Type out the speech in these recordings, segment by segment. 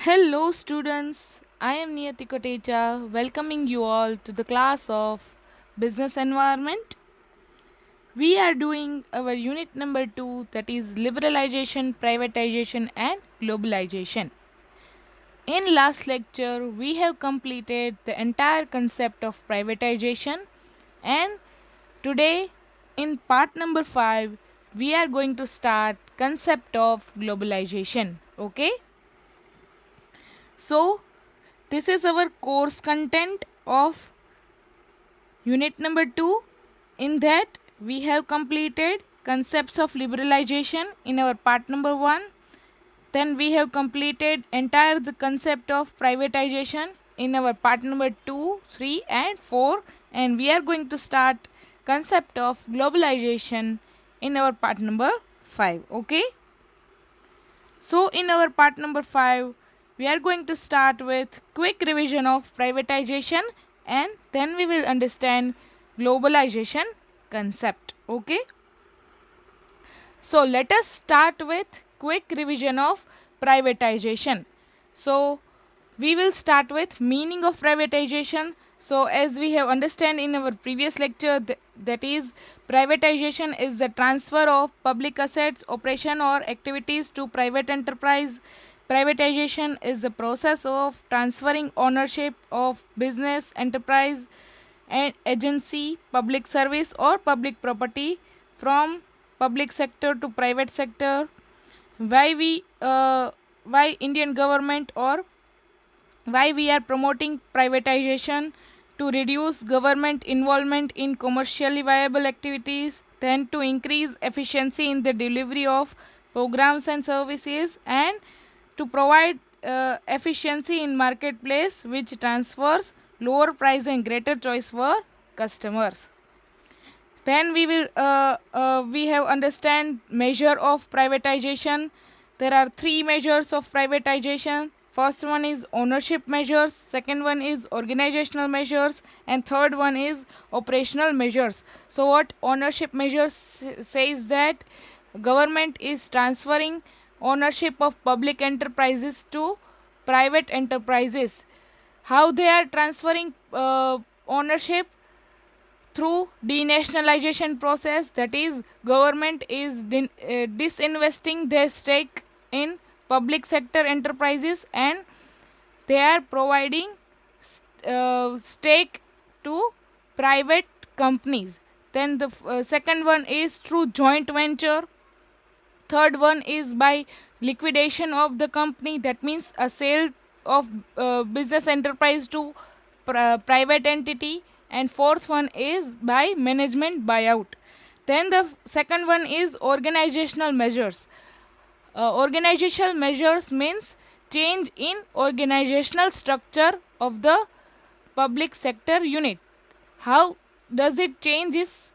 Hello students, I am Niyati Kotecha welcoming you all to the class of Business Environment. We are doing our unit number 2, that is liberalization, privatization and globalization. In last lecture we have completed the entire concept of privatization, and today in part number 5 we are going to start concept of globalization. Okay? So this is our course content of unit number 2. In that we have completed concepts of liberalization in our part number 1. Then we have completed entire the concept of privatization in our part number 2, 3 and 4, and we are going to start concept of globalization in our part number 5. Okay? So in our part number 5, we are going to start with quick revision of privatization, and then we will understand globalization concept. Okay? So let us start with quick revision of privatization. So we will start with meaning of privatization. So as we have understand in our previous lecture, that is privatization is the transfer of public assets, operation or activities to private enterprise. Privatization is the process of transferring ownership of business, enterprise and agency, public service or public property from public sector to private sector. Why Indian government, or why we are promoting privatization? To reduce government involvement in commercially viable activities, then to increase efficiency in the delivery of programs and services, and to provide efficiency in marketplace which transfers lower price and greater choice for customers. Then we have understand measure of privatization. There are three measures of privatization. First one is ownership measures, second one is organizational measures, and third one is operational measures. So what ownership measures says that government is transferring ownership of public enterprises to private enterprises. How they are transferring ownership? Through denationalization process, that is government is disinvesting their stake in public sector enterprises, and they are providing stake to private companies. Then the second one is through joint venture. Third one is by liquidation of the company, that means a sale of business enterprise to private entity. And fourth one is by management buyout. Then the second one is organizational measures. Organizational measures means change in organizational structure of the public sector unit. How does it change? Is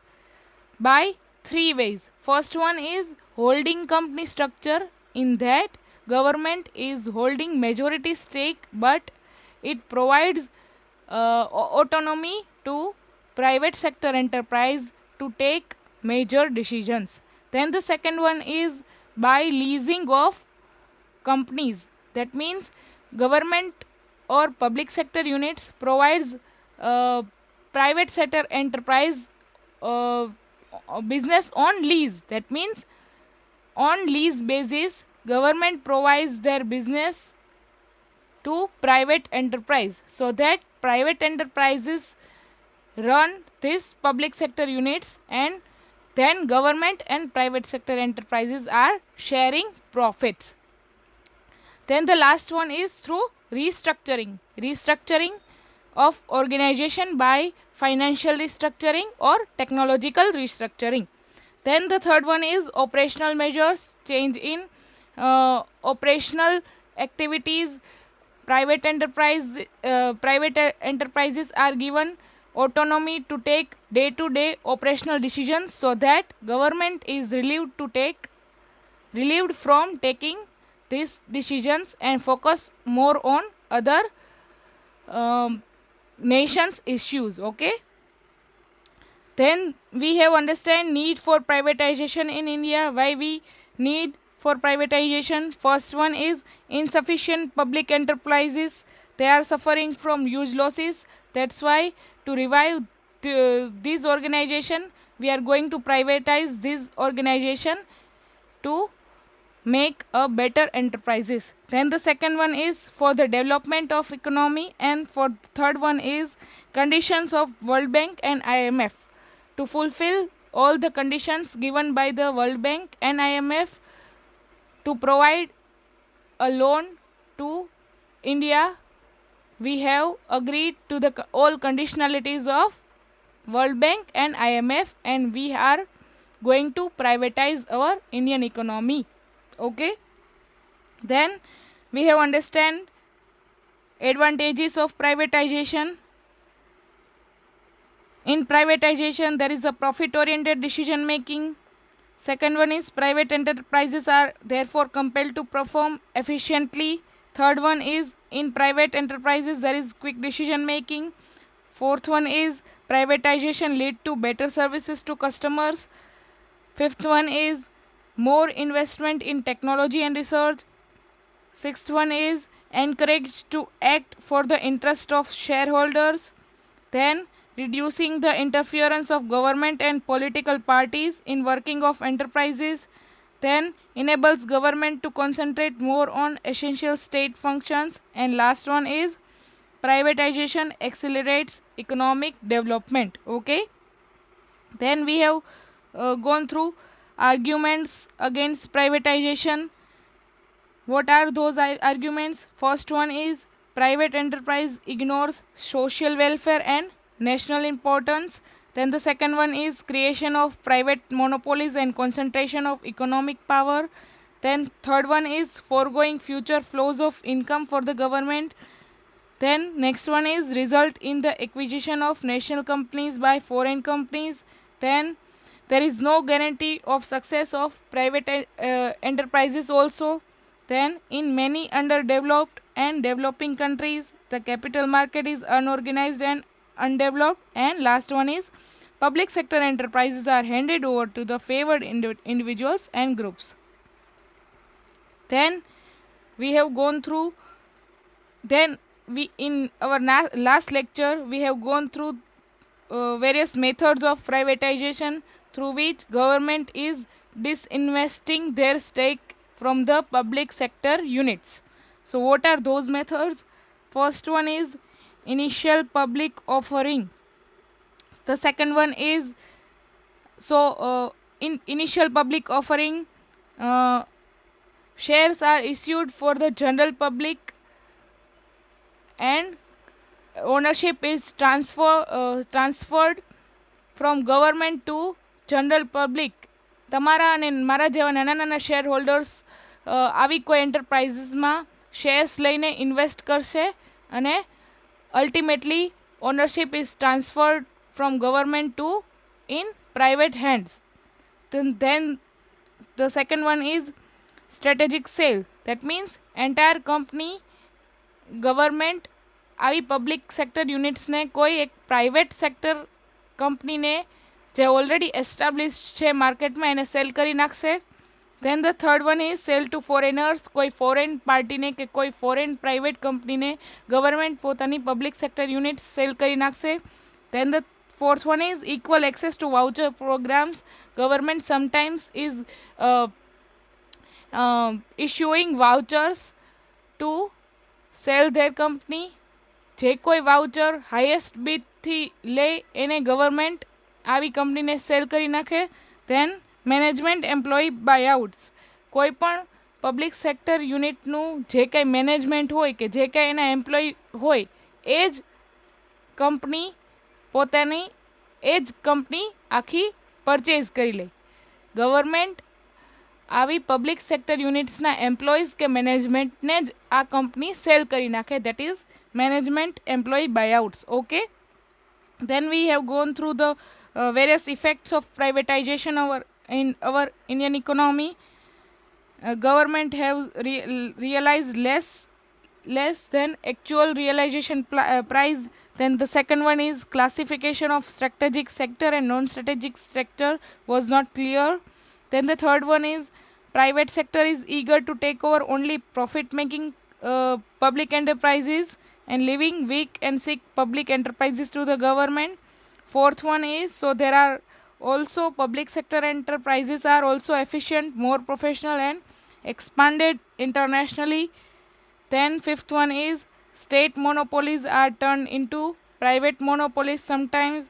by three ways. First one is holding company structure. In that, government is holding majority stake, but it provides autonomy to private sector enterprise to take major decisions. Then the second one is by leasing of companies. That means government or public sector units provides private sector enterprise business on lease. That means on lease basis government provides their business to private enterprise, so that private enterprises run this public sector units, and then government and private sector enterprises are sharing profits. Then the last one is through restructuring of organization by financial restructuring or technological restructuring. Then the third one is operational measures, change in operational activities. Private enterprises are given autonomy to take day-to-day operational decisions, so that government is relieved from taking these decisions and focus more on other nations issues. Okay? Then we have understand need for privatization in India. Why we need for privatization. First one is insufficient public enterprises. They are suffering from huge losses. That's why to revive this organization, we are going to privatize this organization to make a better enterprises. Then the second one is for the development of economy, and for the third one is conditions of World Bank and IMF to fulfill all the conditions given by the World Bank and IMF to provide a loan to India. We have agreed to the all conditionalities of World Bank and IMF, and we are going to privatize our Indian economy. Okay, then we have understand advantages of privatization. In privatization, there is a profit oriented decision making. Second one is private enterprises are therefore compelled to perform efficiently. Third one is in private enterprises there is quick decision making. Fourth one is privatization lead to better services to customers. Fifth one is more investment in technology and research. Sixth one is encouraged to act for the interest of shareholders. Then reducing the interference of government and political parties in working of enterprises. Then enables government to concentrate more on essential state functions. And last one is privatization accelerates economic development. Okay, then we have gone through arguments against privatization. What are those arguments? First one is private enterprise ignores social welfare and national importance. Then the second one is creation of private monopolies and concentration of economic power. Then third one is foregoing future flows of income for the government. Then next one is result in the acquisition of national companies by foreign companies. Then there is no guarantee of success of private enterprises also. Then in many underdeveloped and developing countries, the capital market is unorganized and undeveloped. And last one is public sector enterprises are handed over to the favored individuals and groups. Then we have gone through, then we in our last lecture we have gone through various methods of privatization through which government is disinvesting their stake from the public sector units. So what are those methods? First one is initial public offering. The second one is in initial public offering, shares are issued for the general public and ownership is transferred from government to general public. તમારા અને મારા જેવા નાના નાના share holders આવી કોઈ એન્ટરપ્રાઇઝીસમાં shares લઈને invest કરશે અને ultimately ownership is transferred from government to in private hands. Then the second one is strategic sale. That means entire company government આવી પબ્લિક સેક્ટર યુનિટ્સને કોઈ એક પ્રાઇવેટ સેક્ટર કંપનીને જે ઓલરેડી એસ્ટાબ્લિશ્ડ છે માર્કેટમાં એને સેલ કરી નાખશે. Then the third one is sell to foreigners. કોઈ ફોરેન પાર્ટીને કે કોઈ ફોરેન પ્રાઇવેટ કંપનીને ગવર્મેન્ટ પોતાની પબ્લિક સેક્ટર યુનિટ્સ સેલ કરી નાખશે. Then the fourth one is equal access to voucher programs. Government sometimes is issuing vouchers to sell their company. જે કોઈ વાઉચર હાઈએસ્ટ બીડથી લે એને ગવર્મેન્ટ આવી કંપનીને સેલ કરી નાખે. Then management employ buyouts. કોઈ પણ પબ્લિક સેક્ટર યુનિટનું જે કાંઈ મેનેજમેન્ટ હોય કે જે કાંઈ એના એમ્પ્લોય હોય એ જ કંપની પોતાની એ જ કંપની આખી પરચેઝ કરી લે. ગવર્મેન્ટ આવી પબ્લિક સેક્ટર યુનિટ્સના એમ્પ્લોઈઝ કે મેનેજમેન્ટને જ આ કંપની સેલ કરી નાખે. That is management employ buyouts. Okay, then we have gone through the various effects of privatization in our Indian economy. Government have realized less than actual realization price. Then the second one is classification of strategic sector and non-strategic sector was not clear. Then the third one is private sector is eager to take over only profit making public enterprises and leaving weak and sick public enterprises to the government. Fourth one is, so there are also public sector enterprises are also efficient, more professional and expanded internationally. Then fifth one is, state monopolies are turned into private monopolies sometimes.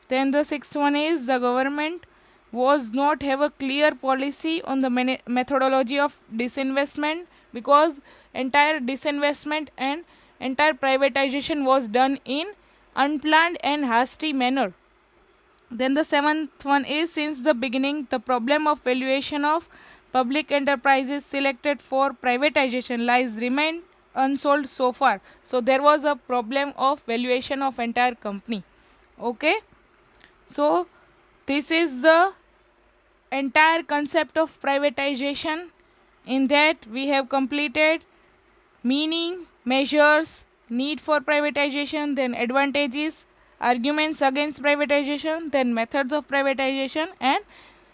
Then the sixth one is, the government was not have a clear policy on the methodology of disinvestment, because entire disinvestment and entire privatization was done in unplanned and hasty manner. Then the seventh one is, since the beginning the problem of valuation of public enterprises selected for privatization lies remained unsolved so far. So there was a problem of valuation of entire company. Okay, so this is the entire concept of privatization. In that we have completed meaning, measures, need for privatization, then advantages, arguments against privatization, then methods of privatization, and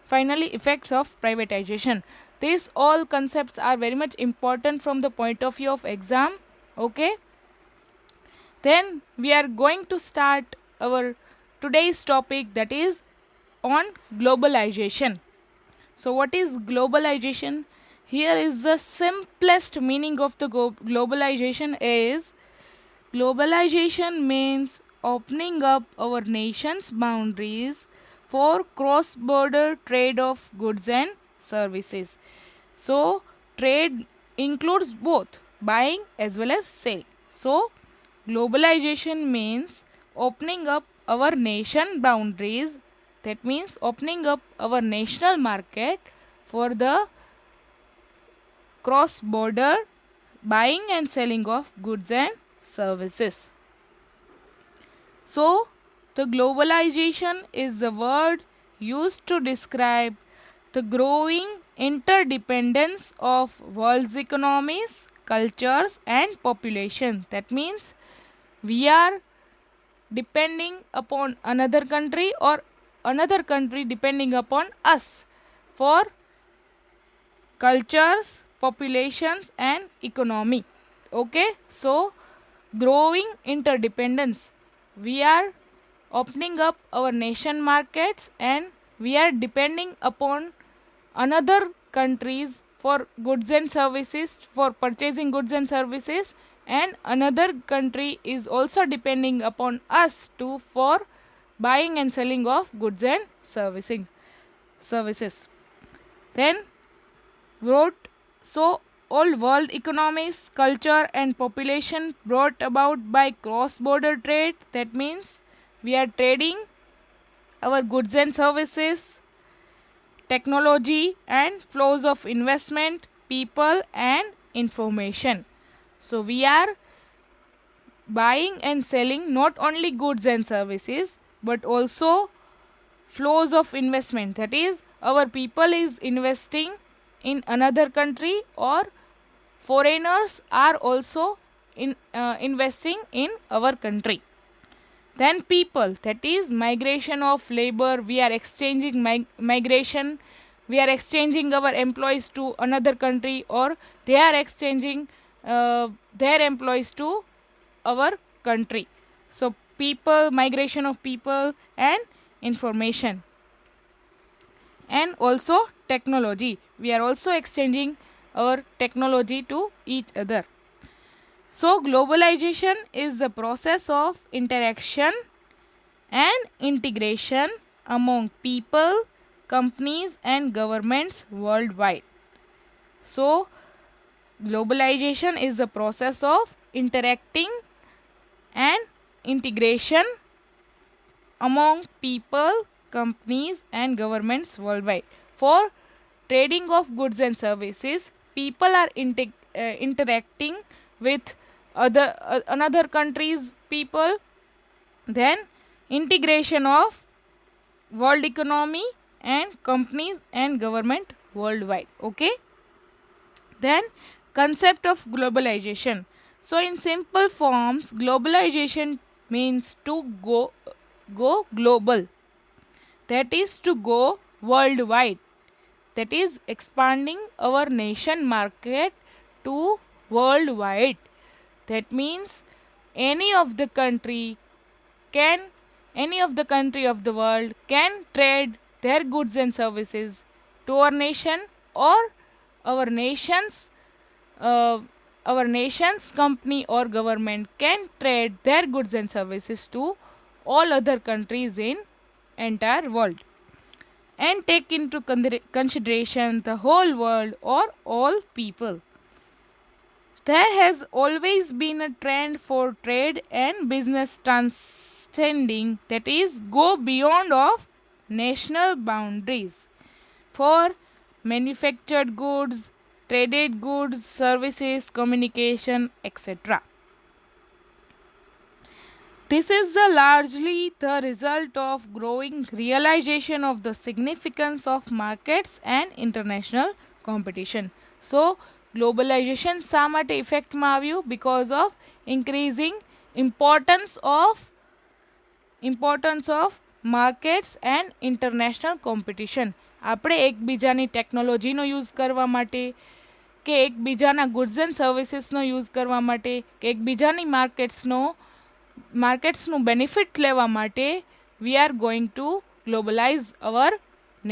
finally effects of privatization. These all concepts are very much important from the point of view of exam. Okay, then we are going to start our today's topic, that is on globalization. So what is globalization? Here is the simplest meaning of the globalization is, globalization means opening up our nation's boundaries for cross-border trade of goods and services. So trade includes both buying as well as selling. So globalization means opening up our nation boundaries, that means opening up our national market for the cross-border buying and selling of goods and services. So the globalization is the word used to describe the growing interdependence of world's economies, cultures and population. That means we are depending upon another country or another country depending upon us for cultures, populations and economy. Okay, so growing interdependence, we are opening up our nation markets and we are depending upon another countries for goods and services, for purchasing goods and services, and another country is also depending upon us too for buying and selling of goods and services. Then wrote, so all world economies, culture and population brought about by cross-border trade, that means we are trading our goods and services, technology and flows of investment, people and information. So we are buying and selling not only goods and services but also flows of investment, that is our people is investing in another country or foreigners are also investing in our country. Then people, that is migration of labor, we are exchanging migration, we are exchanging our employees to another country or they are exchanging their employees to our country. So people, migration of people and information. And also technology, we are also exchanging our technology to each other. So globalization is the process of interaction and integration among people, companies and governments worldwide. So globalization is the process of interacting and integration among people, companies and governments worldwide. For trading of goods and services, people are interacting with another country's people. Then integration of world economy and companies and government worldwide. Okay, then concept of globalization. So in simple forms, globalization means to go global, that is to go worldwide. that is expanding our nation market to worldwide. That means any of the country can any of the country of the world can trade their goods and services to our nation, or our nation's uh, our nation's company or government can trade their goods and services to all other countries in entire world and take into consideration the whole world or all people. There has always been a trend for trade and business transcending, that is, go beyond of national boundaries for manufactured goods, traded goods, services, communication, etc. This is largely the result of growing realization of the significance of markets and international competition. So, globalization શા માટે ઇફેક્ટમાં આવ્યું? Because of increasing importance of markets and international competition. આપણે એકબીજાની ટેકનોલોજીનો use કરવા માટે, કે એકબીજાના ગુડ્સ એન્ડ સર્વિસીસનો યુઝ કરવા માટે, કે એકબીજાની માર્કેટ્સનું બેનિફિટ લેવા માટે we are going to globalize our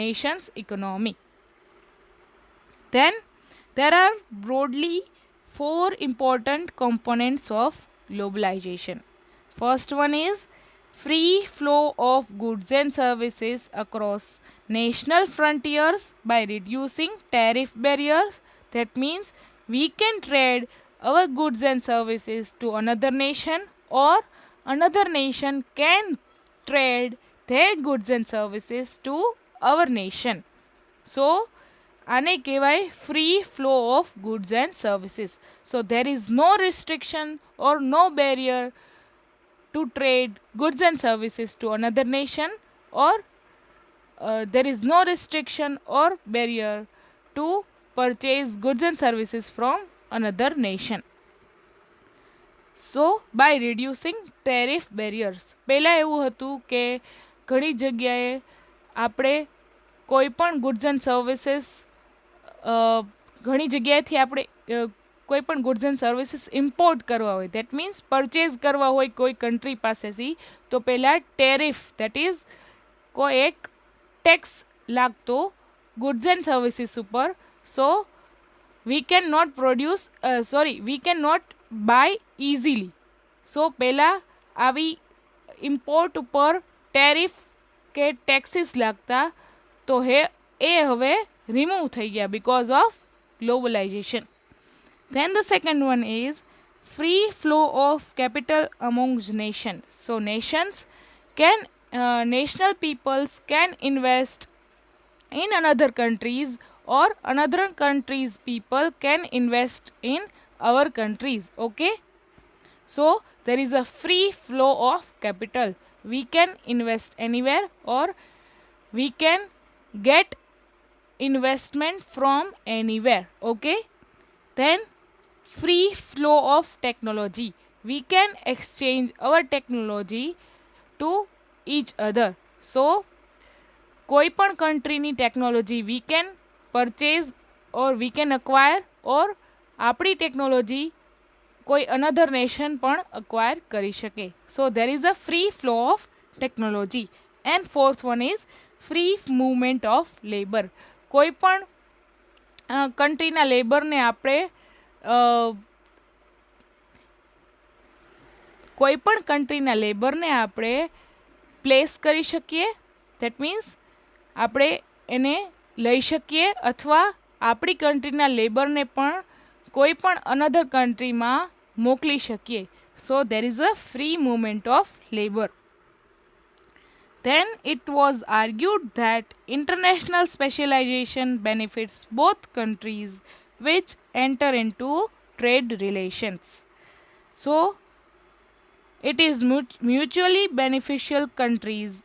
nation's economy. Then there are broadly 4 important components of globalization. First one is free flow of goods and services across national frontiers by reducing tariff barriers. That means we can trade our goods and services to another nation, or another nation can trade their goods and services to our nation. So આને કહેવાય free flow of goods and services. So there is no restriction or no barrier to trade goods and services to another nation, or there is no restriction or barrier to purchase goods and services from another nation. So by reducing tariff barriers, પહેલાં એવું હતું કે ઘણી જગ્યાએ આપણે કોઈ પણ goods and services ઘણી જગ્યાએથી આપણે કોઈ પણ ગુડ્સ એન્ડ સર્વિસીસ ઇમ્પોર્ટ કરવા હોય, દેટ મીન્સ પરચેઝ કરવા હોય કોઈ કન્ટ્રી પાસેથી, તો પહેલાં ટેરિફ, દેટ ઇઝ કોઈ એક ટેક્સ લાગતો ગુડ્સ એન્ડ સર્વિસીસ ઉપર. So we can not buy easily. So પહેલાં આવી ઇમ્પોર્ટ ઉપર ટેરિફ કે ટેક્સીસ લાગતા, તો એ હવે remove થઈ ગયા because of globalization. Then the second one is free flow of capital amongst nations. So national peoples can invest in another countries, or another countries people can invest in our countries. Okay, so there is a free flow of capital. We can invest anywhere, or we can get investment from anywhere. Okay, then free flow of technology. We can exchange our technology to each other. So કોઈ પણ countryની technology we can purchase or we can acquire, or આપણી technology કોઈ another nation પણ acquire કરી શકે. So there is a free flow of technology. And fourth one is free movement of labor. કોઈ પણ કન્ટ્રીના લેબરને આપણે કોઈ પણ કન્ટ્રીના લેબરને આપણે પ્લેસ કરી શકીએ. દેટ મીન્સ આપણે એને લઈ શકીએ, અથવા આપણી કન્ટ્રીના લેબરને પણ કોઈ પણ અનધર કન્ટ્રીમાં મોકલી શકીએ. So there is a free movement of labour. Then it was argued that international specialization benefits both countries which enter into trade relations. So it is mutually beneficial countries.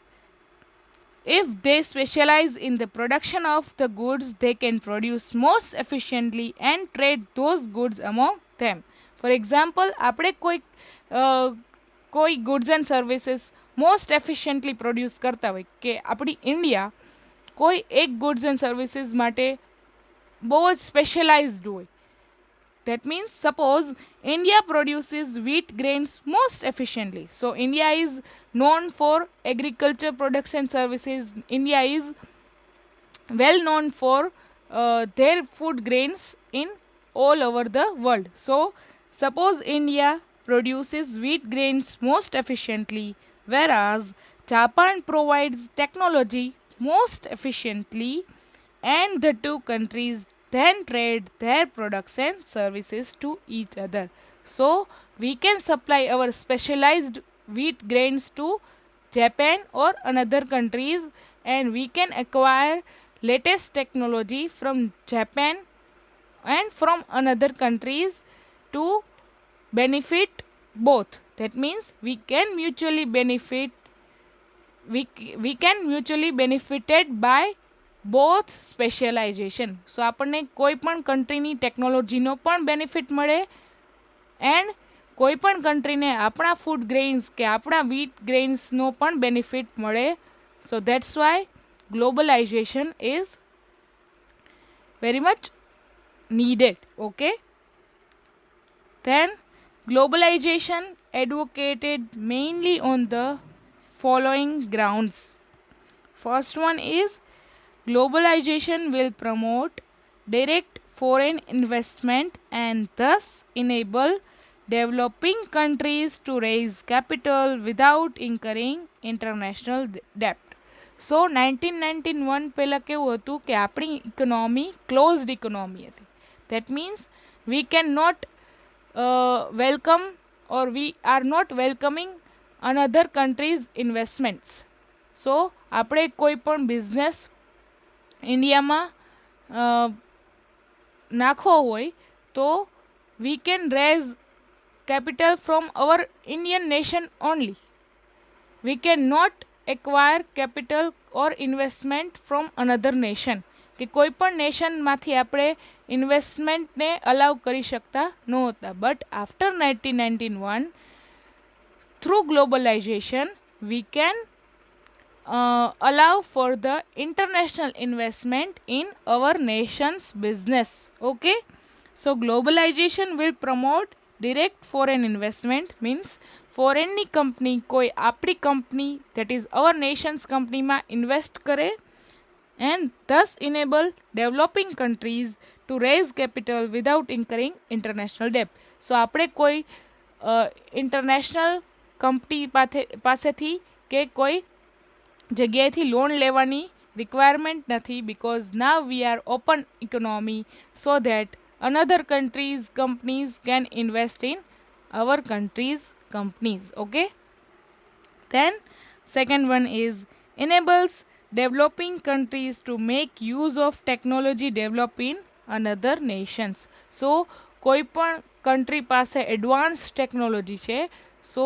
If they specialize in the production of the goods they can produce most efficiently and trade those goods among them. For example, આપણે કોઈ goods and services most efficiently produce કરતા હોય, કે આપણી India કોઈ એક goods and services માટે બહુ જ સ્પેશિયલાઇઝડ હોય. That means suppose India produces wheat grains most efficiently. So India is known for agriculture products and services. India is well known for their food grains in all over the world. So suppose India produces wheat grains most efficiently, whereas Japan provides technology most efficiently, and the two countries then trade their products and services to each other. So we can supply our specialized wheat grains to Japan or another countries, and we can acquire latest technology from Japan and from another countries to benefit both. That means we can mutually benefit, we can mutually benefited by both specialisation. So આપણને કોઈ પણ કન્ટ્રીની ટેકનોલોજીનો પણ benefit મળે, and કોઈ પણ કન્ટ્રીને આપણા food grains કે આપણા વીટ ગ્રેઇન્સનો પણ બેનિફિટ મળે. સો that's why globalisation is very much needed. Okay, then globalization advocated mainly on the following grounds. First one is globalization will promote direct foreign investment and thus enable developing countries to raise capital without incurring international debt. So 1991 પહેલાં કેવું હતું કે આપણી economy closed economy હતી. That means we cannot welcome, or we are not welcoming another country's investments. So આપણે કોઈ પણ business ઇન્ડિયામાં નાખવો હોય તો we can raise capital from our Indian nation only. We cannot acquire capital or investment from another nation. કે કોઈ પણ નેશનમાંથી આપણે ઇન્વેસ્ટમેન્ટને અલાઉ કરી શકતા નહોતા. But after 1991 through globalisation we can allow for the international investment in our nation's business. Okay, so globalization will promote direct foreign investment, means ફોરેનની company કોઈ આપણી company that is our nation's કંપનીમાં ઇન્વેસ્ટ કરે, and thus enable developing countries to raise capital without incurring international debt. So આપણે કોઈ international company પાસેથી કે કોઈ જગ્યાએથી લોન લેવાની રિક્વાયરમેન્ટ નથી, because now we are open economy so that another countries companies can invest in our country's companies. Okay, then second one is enables developing countries to make use of technology developed in another nations. So કોઈ પણ country પાસે advanced technology છે, so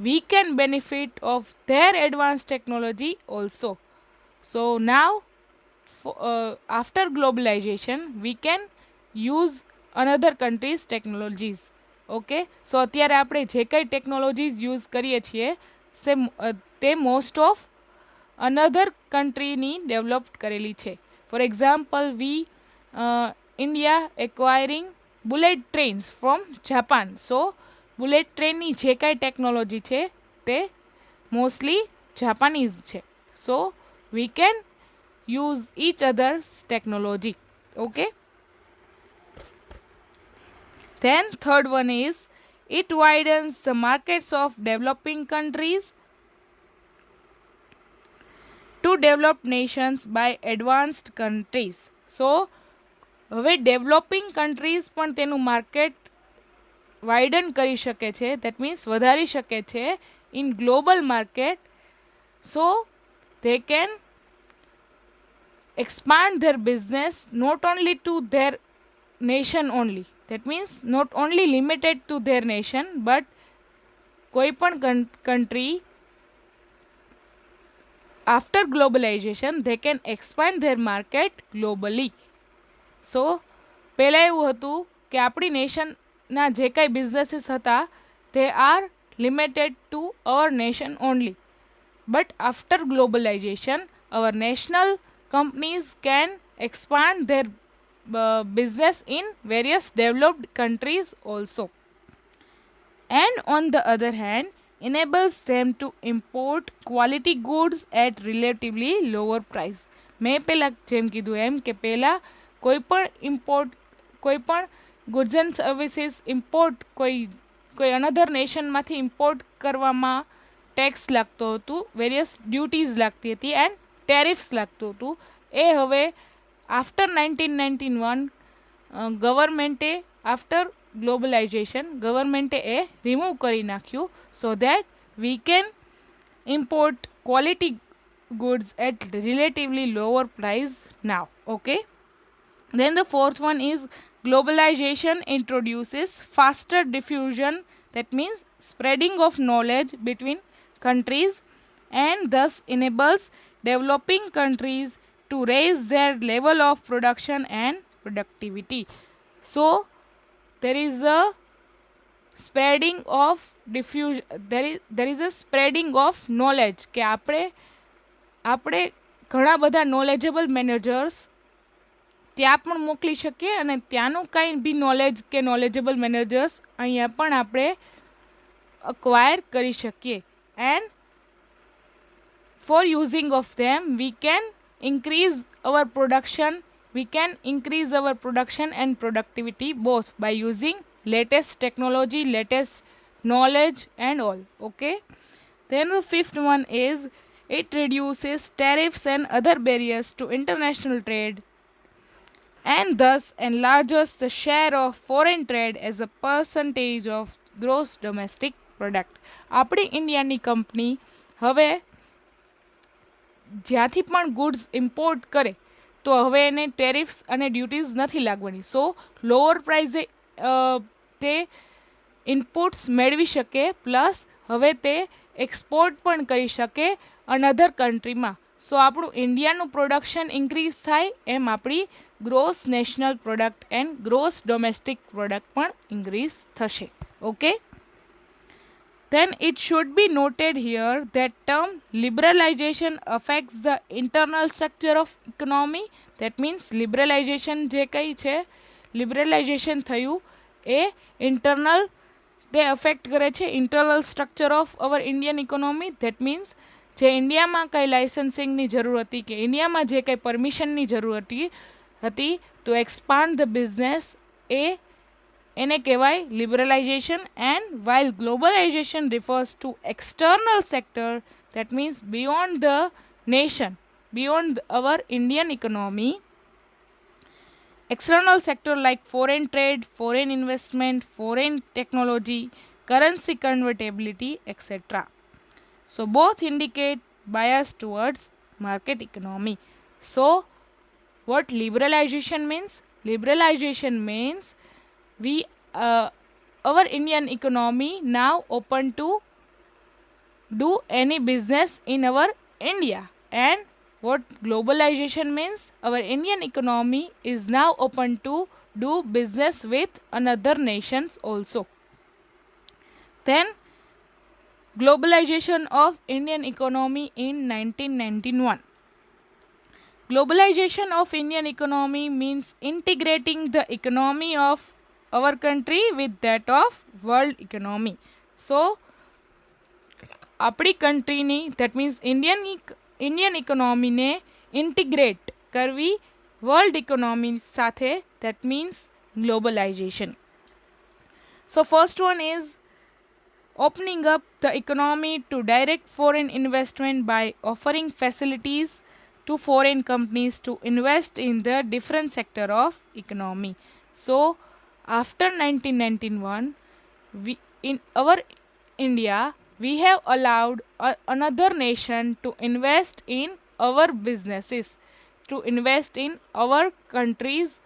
we can benefit of their advanced technology also. So now after globalization we can use another country's technologies. Okay, so અત્યારે આપણે જે કંઈ technologies use કરીએ છીએ તે મોસ્ટ ઓફ અનધર કન્ટ્રીની ડેવલપ કરેલી છે. For example India acquiring bullet trains from Japan. So bullet ટ્રેનની જે કાંઈ ટેકનોલોજી છે તે મોસ્ટલી જાપાનીઝ છે. So we can use each other's technology. Okay, then third one is it widens the markets of developing countries to developed nations by advanced countries. So હવે developing countries પણ તેનું market વાઇડન કરી શકે છે, that means વધારી શકે છે in global market. So they can expand their business not only to their nation only. That means not only limited to their nation, but કોઈ પણ country after globalization they can expand their market globally. So પહેલાં એવું હતું કે આપણી નેશનના જે કાંઈ businesses હતા they are limited to our nation only. But after globalization our national companies can expand their business in various developed countries also. And on the other hand, enables them to import quality goods at relatively lower price. મેં પહેલાં જેમ કીધું એમ કે પહેલાં કોઈ પણ goods and services import કોઈ another નેશનમાંથી import કરવામાં ટેક્સ લાગતો હતું, વેરિયસ ડ્યુટીઝ લાગતી હતી એન્ડ ટેરિફ્સ લાગતું હતું. એ હવે આફ્ટર 1991 ગવર્મેન્ટે આફ્ટર ગ્લોબલાઇઝેશન ગવર્મેન્ટે એ રિમૂવ કરી નાખ્યું, સો that we can import quality goods at relatively lower price now. Okay, then the fourth one is globalization introduces faster diffusion, that means spreading of knowledge between countries, and thus enables developing countries to raise their level of production and productivity. So there is a spreading of diffusion, there is a spreading of knowledge કે આપણે ઘણા બધા knowledgeable managers ત્યાં પણ મોકલી શકીએ અને ત્યાંનું કાંઈ બી નોલેજ કે નોલેજેબલ મેનેજર્સ અહીંયા પણ આપણે અક્વાયર કરી શકીએ. And for using of them we can increase our production, and productivity both by using latest technology, latest knowledge and all. Okay, then the fifth one is it reduces tariffs and other barriers to international trade, and thus enlarges the share of foreign trade as a percentage of gross domestic product. આપણી ઇન્ડિયાની company હવે જ્યાંથી પણ goods import કરે તો હવે એને ટેરિફ્સ અને ડ્યુટીઝ નથી લાગવાની, સો લોઅર પ્રાઇઝે તે ઇનપુટ્સ મેળવી શકે, પ્લસ હવે તે એક્સપોર્ટ પણ કરી શકે અનધર કન્ટ્રીમાં. સો આપણું ઇન્ડિયાનું પ્રોડક્શન ઇન્ક્રીઝ થાય એમ આપણી gross national product and gross domestic product પણ ઇન્ક્રીઝ થશે. Okay, then it should be noted here that term liberalization affects the internal structure of economy. That means liberalization જે કંઈ છે, liberalization થયું એ internal તે affect કરે છે internal structure of our Indian economy. That means જે ઇન્ડિયામાં કંઈ લાઇસન્સિંગની જરૂર હતી કે ઇન્ડિયામાં જે કંઈ પરમિશનની જરૂર હતી to expand the business, એને કહેવાય liberalization. And while globalization refers to external sector, that means beyond the nation, beyond our Indian economy, external sector like foreign trade, foreign investment, foreign technology, currency convertibility, etc. So both indicate bias towards market economy. So what liberalization means? Liberalization means we our Indian economy now open to do any business in our India. And what globalization means? Our Indian economy is now open to do business with another nations also. Then globalization of Indian economy in 1991. Globalization of Indian economy means integrating the economy of our country with that of world economy. So આપણી કંટ્રીની that means Indian economy ને integrate કરવી world economy સાથે, that means globalization. So first one is opening up the economy to direct foreign investment by offering facilities to foreign companies to invest in the different sector of economy. So after 1991, in our India, we have allowed another nation to invest in our businesses, to invest in our country's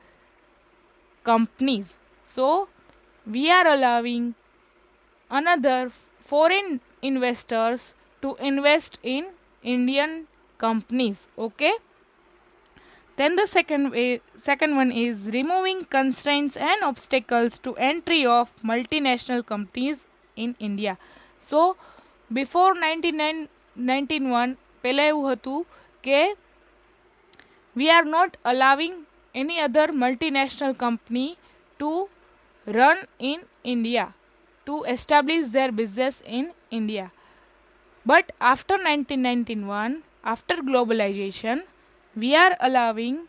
companies. So we are allowing another foreign investors to invest in Indian companies. Okay, then the second one is removing constraints and obstacles to entry of multinational companies in India. So before 1991 પહેલાં એવું હતું કે we are not allowing any other multinational company to run in India, to establish their business in India. But after 1991, after globalization, we are allowing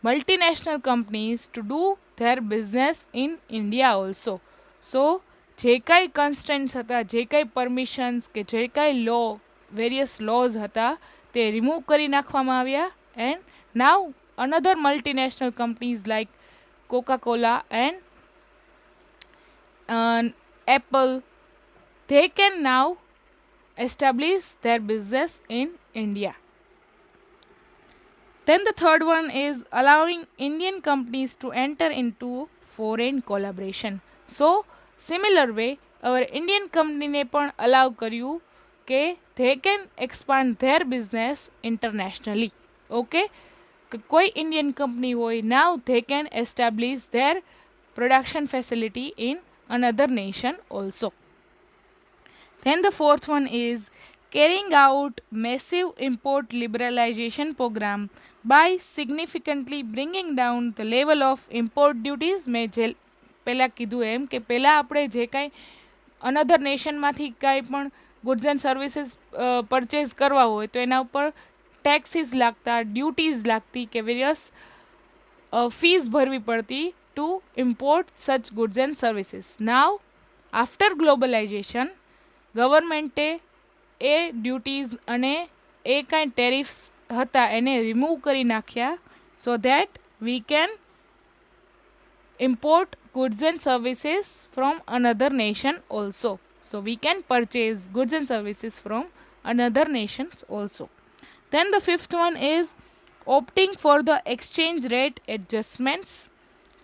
multinational companies to do their business in India also. So જે કાંઈ કન્સ્ટન્ટ્સ હતા, જે કાંઈ permissions કે જે કાંઈ લો, various lose હતા, તે રિમૂવ કરી નાખવામાં આવ્યા. And now another multinational companies like Coca-Cola and Apple, they can now establish their business in India. Then the third one is allowing Indian companies to enter into foreign collaboration. So similar way, our Indian company ne પણ allow કર્યું કે they can expand their business internationally. Okay, કોઈ Indian company હોય, now they can establish their production facility in another nation also. Then the fourth one is carrying out massive import liberalization program by significantly bringing down the level of import duties. મેં જે પહેલાં કીધું એમ કે પહેલાં આપણે જે કાંઈ another નેશનમાંથી કાંઈ પણ ગુડ્સ એન્ડ સર્વિસીસ પરચેઝ કરવા હોય તો એના ઉપર ટેક્સીસ लागता, ડ્યુટીઝ लागती કે વેરિયસ ફીસ ભરવી પડતી to import such goods and services. Now after globalisation ગવર્મેન્ટે એ ડ્યુટીઝ અને એ કાંઈ ટેરિફ્સ હતા એને રિમૂવ કરી નાખ્યા, સો that we can import goods and services from another nation also. So we can purchase goods and services from another nations also. Then the fifth one is opting for the exchange rate adjustments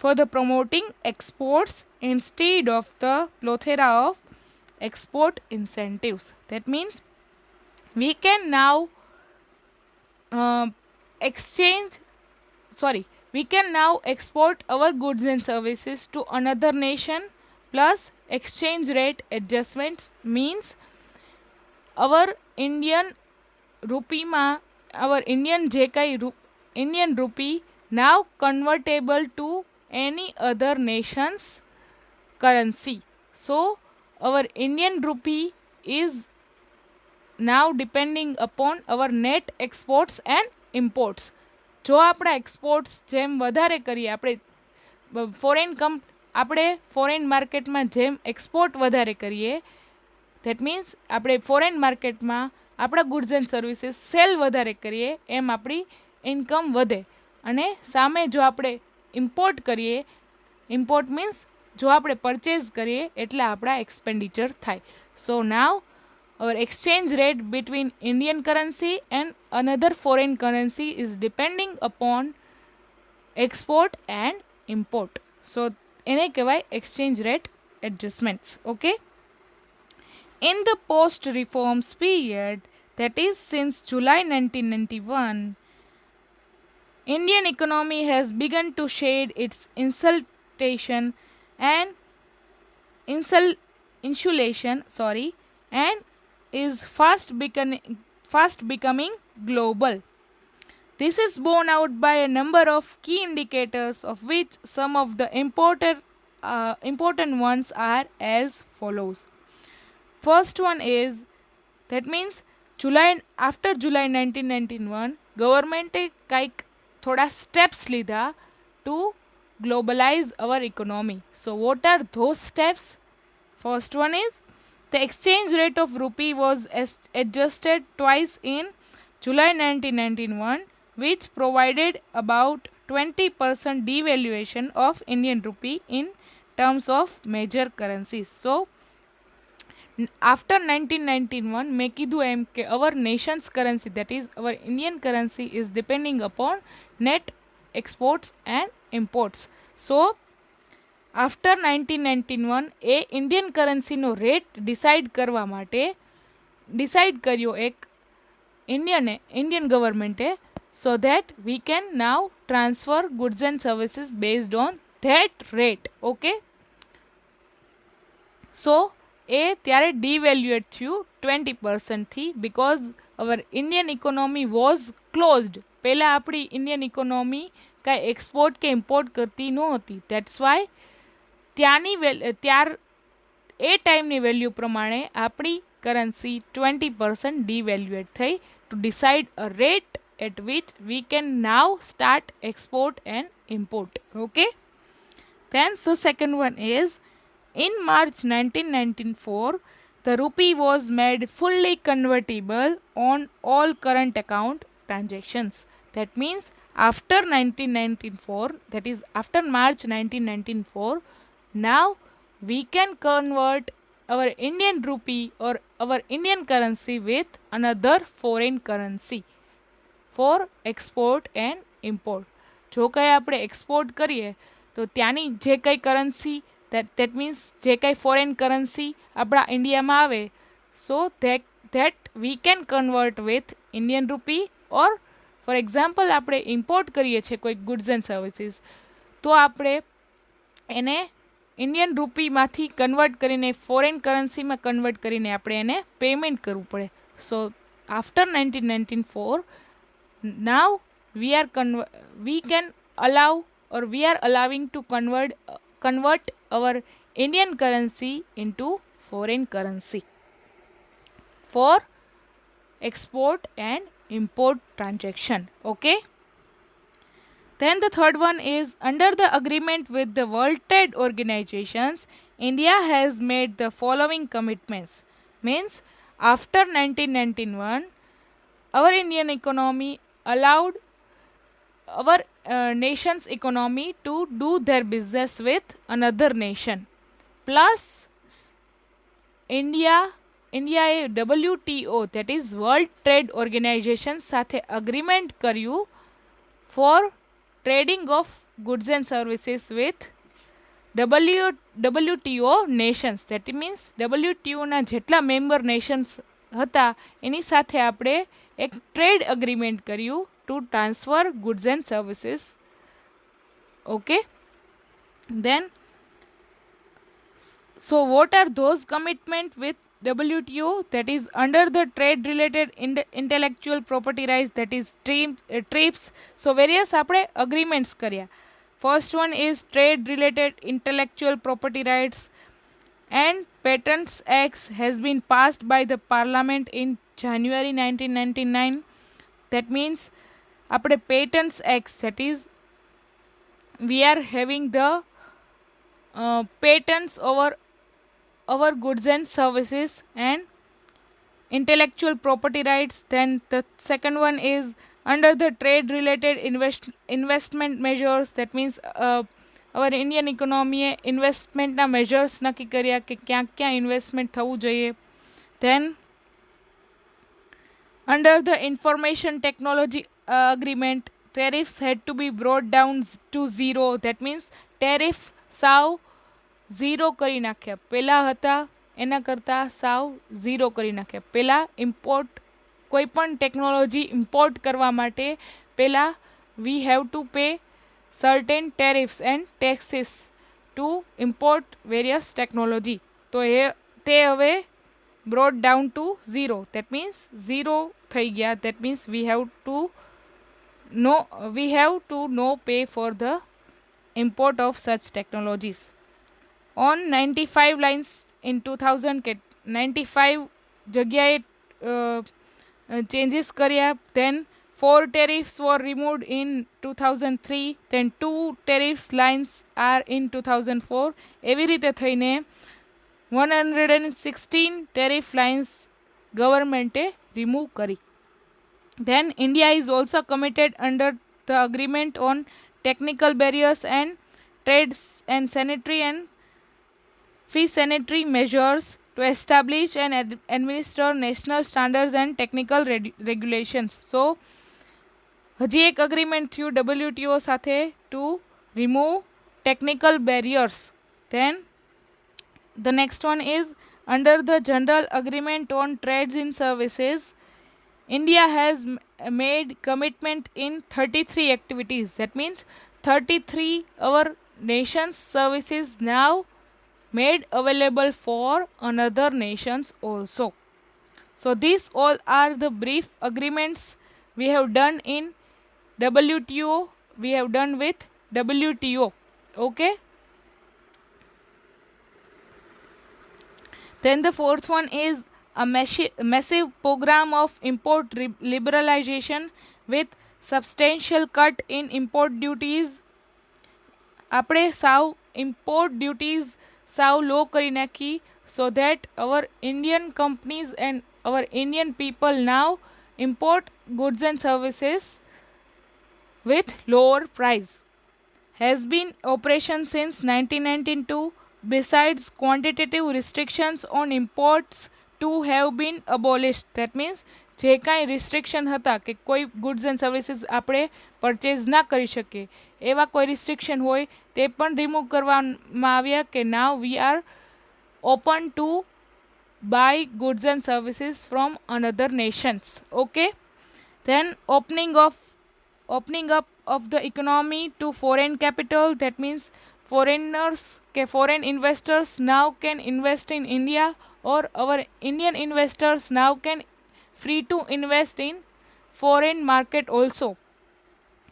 for the promoting exports instead of the plethora of export incentives. That means we can now we can now export our goods and services to another nation. Plus exchange rate adjustments means our Indian rupee ma, our Indian je kai Indian rupee now convertible to any other nation's currency. So our Indian rupee is now depending upon our net exports and imports. જો આપણા exports જેમ વધારે કરીએ, આપણે foreign માર્કેટમાં જેમ export વધારે કરીએ, ધેટ મીન્સ આપણે ફોરેન માર્કેટમાં આપણા ગુડ્સ એન્ડ સર્વિસીસ સેલ વધારે કરીએ, એમ આપણી ઇન્કમ વધે. અને સામે જો આપણે ઇમ્પોર્ટ કરીએ, ઇમ્પોર્ટ મીન્સ જો આપણે પરચેઝ કરીએ એટલે આપણા એક્સપેન્ડિચર થાય. સો નાવ our exchange rate between Indian currency and another foreign currency is depending upon export and import. So એને કહેવાય exchange rate adjustments. Okay, in the post reforms period, that is since July 1991, Indian economy has begun to shade its insulation and is fast becoming global. This is borne out by a number of key indicators, of which some of the important ones are as follows. First one is, that means after July 1991 government કાંઈક થોડા steps લીધા to globalize our economy. So what are those steps? First one is, the exchange rate of rupee was adjusted twice in July 1991, which provided about 20% devaluation of Indian rupee in terms of major currencies. So after 1991, મેં કીધું એમ કે our nation's currency, that is our Indian currency, is depending upon net exports and imports. So after 1991 એ Indian કરન્સીનો rate decide કરવા માટે decide કર્યો એક Indian ગવર્મેન્ટે, so that we can now transfer goods and services based on that rate. Okay, so એ ત્યારે devaluate થયું 20% થી, because our Indian economy was closed. પહેલાં આપણી ઇન્ડિયન ઇકોનોમી કાંઈ એક્સપોર્ટ કે ઇમ્પોર્ટ કરતી નહોતી. દેટ્સ વાય ત્યાંની એ ટાઈમની વેલ્યુ પ્રમાણે આપણી કરન્સી 20% ડિવેલ્યુએટ થઈ two decide a rat at which we can now start export and import. Okay. Then the second one is in March 1994 the rupee was made fully convertible on all current account transactions. That means after 1994, that is after March 1994, now we can convert our Indian rupee or our Indian currency with another foreign currency for export and import. જો કંઈ આપણે export કરીએ તો ત્યાંની જે કંઈ currency that means જે કંઈ ફોરેન કરન્સી આપણા ઇન્ડિયામાં આવે so that we can convert with Indian રૂપી ઓર ફોર એક્ઝામ્પલ આપણે ઇમ્પોર્ટ કરીએ છીએ કોઈ ગુડ્સ એન્ડ સર્વિસીસ તો આપણે એને ઇન્ડિયન રૂપીમાંથી કન્વર્ટ કરીને ફોરેન કરન્સીમાં કન્વર્ટ કરીને આપણે એને પેમેન્ટ કરવું પડે. સો after 1994 now we can allow or we are allowing to convert our Indian currency into foreign currency for export and import transaction. Okay. Then the third one is under the agreement with the World Trade Organizations, India has made the following commitments. Means after 1991 our Indian economy allowed our nation's economy to do their business with another nation. Plus Indiaએ WTO that is World Trade Organization સાથે agreement કર્યું for trading of goods and services with WTO nations. That means WTOના જેટલા member nations હતા એની સાથે આપણે એક trade agreement કર્યું to transfer goods and services. Okay. Then so what are those commitment with WTO? That is under the trade related intellectual property rights, that is TRIPS. So various આપણે agreements કર્યા. First one is trade related intellectual property rights and Patents Act has been passed by the Parliament in January 1999. That means આપણે Patents Act, that is we are having the patents over our goods and services and intellectual property rights. Then the second one is under the trade related investment measures. That means our Indian economy investment na measures નક્કી કર્યા કે ક્યાં ક્યાં investment થવું જોઈએ. Then under the information technology agreement, tariffs had to be brought down to zero. That means tariff સાવ zero કરી નાખ્યા. પહેલાં હતા એના કરતાં સાવ ઝીરો કરી નાખ્યા. પહેલાં ઇમ્પોર્ટ કોઈ પણ ટેકનોલોજી ઇમ્પોર્ટ કરવા માટે પહેલાં we have to pay certain tariffs and taxes to import various technology. તો તે હવે brought down to zero. That means zero થઈ ગયા. That means we have to no pay for the import of such technologies. On 95 lines in 2000 કે 95 જગ્યાએ changes કર્યા. Then 4 tariffs were removed in 2003. Then 2 tariffs lines are in 2004. એવી રીતે થઈને 116 tariff lines ગવર્મેન્ટે remove કરી. Then India is also committed under the agreement on technical barriers and trades and sanitary and phytosanitary measures to establish and administer national standards and technical regulations. So હજી એક agreement થયું WTO સાથે two remove technical barriers. Then the next one is under the general agreement on trades in services, India has made commitment in 33 activities. That means 33 our nation's services now made available for another nations also. So these all are the brief agreements we have done in WTO, we have done with WTO. Okay. Then the fourth one is a massive program of import liberalization with substantial cut in import duties. આપણે સાવ import duties સાવ low કરી નાખી, so that our Indian companies and our Indian people now import goods and services with lower price. Has been operation since 1992. Besides, quantitative restrictions on imports too have been abolished. That means જે કાંઈ restriction હતા કે કોઈ goods and services આપણે purchase ના કરી શકીએ એવા કોઈ રિસ્ટ્રિક્શન હોય તે પણ રિમૂવ કરવામાં આવ્યા કે now we are open to buy goods and services from another nations. Okay. Then opening up of the economy to foreign capital. That means foreign investors now can invest in India, or our Indian investors now can free to invest in foreign market also.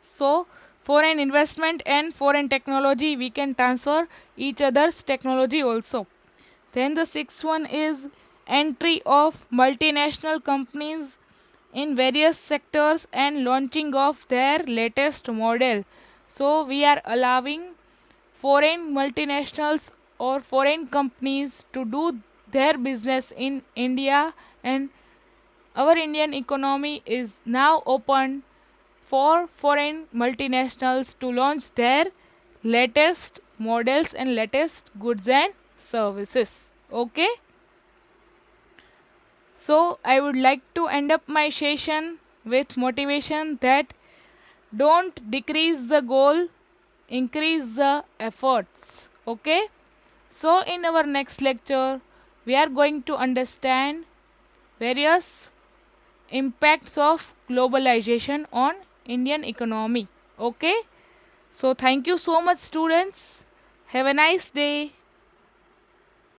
So foreign investment and foreign technology, we can transfer each other's technology also. Then the sixth one is entry of multinational companies in various sectors and launching of their latest model. So we are allowing foreign multinationals or foreign companies to do their business in India, and our Indian economy is now open for foreign multinationals to launch their latest models and latest goods and services. Okay. So I would like to end up my session with motivation that don't decrease the goal, increase the efforts. Okay. So in our next lecture we are going to understand various impacts of globalization on Indian economy. Okay. So thank you so much, students. Have a nice day.